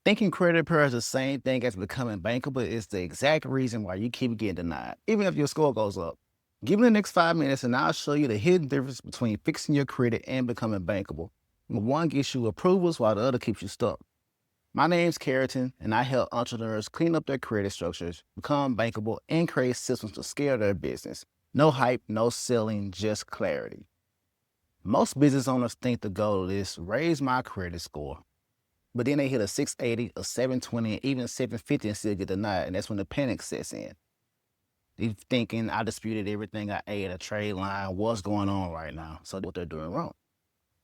Thinking credit repair is the same thing as becoming bankable is the exact reason why you keep getting denied, even if your score goes up. Give me the next 5 minutes and I'll show you the hidden difference between fixing your credit and becoming bankable. One gets you approvals while the other keeps you stuck. My name's Carrington, and I help entrepreneurs clean up their credit structures, become bankable, and create systems to scale their business. No hype, no selling, just clarity. Most business owners think the goal is raise my credit score. But then they hit a 680, a 720, and even 750 and still get denied. And that's when the panic sets in. They're thinking I disputed everything I ate, a trade line, what's going on right now? So what they're doing wrong.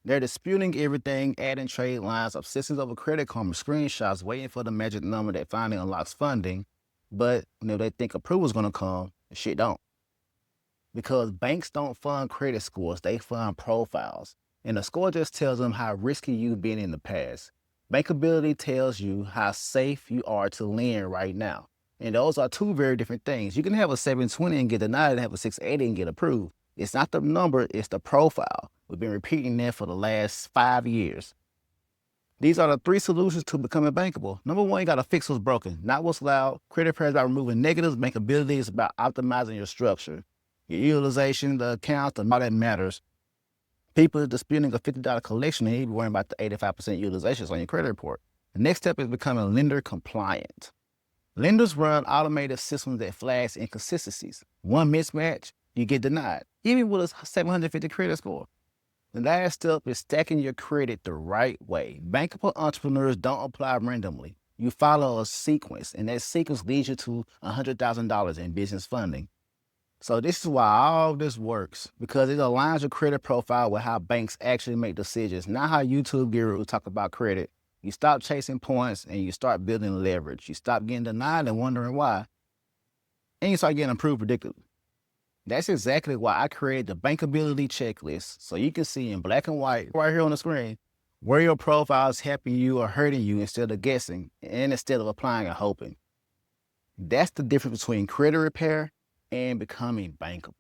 They're disputing everything, adding trade lines, obsessing over credit karma, screenshots, waiting for the magic number that finally unlocks funding. But they think approval's gonna come, shit don't. Because banks don't fund credit scores, they fund profiles. And the score just tells them how risky you've been in the past. Bankability tells you how safe you are to lend right now. And those are two very different things. You can have a 720 and get denied and have a 680 and get approved. It's not the number, it's the profile. We've been repeating that for the last 5 years. These are the 3 solutions to becoming bankable. Number 1, you gotta fix what's broken, not what's loud. Credit repair is about removing negatives. Bankability is about optimizing your structure. Your utilization, the accounts, and all that matters. People are disputing a $50 collection and even worrying about the 85% utilizations on your credit report. The next step is becoming lender compliant. Lenders run automated systems that flags inconsistencies. One mismatch, you get denied, even with a 750 credit score. The last step is stacking your credit the right way. Bankable entrepreneurs don't apply randomly. You follow a sequence, and that sequence leads you to $100,000 in business funding. So this is why all this works, because it aligns your credit profile with how banks actually make decisions, not how YouTube gurus talk about credit. You stop chasing points and you start building leverage. You stop getting denied and wondering why, and you start getting approved predictably. That's exactly why I created the bankability checklist, so you can see in black and white right here on the screen where your profile is helping you or hurting you instead of guessing and instead of applying and hoping. That's the difference between credit repair and becoming bankable.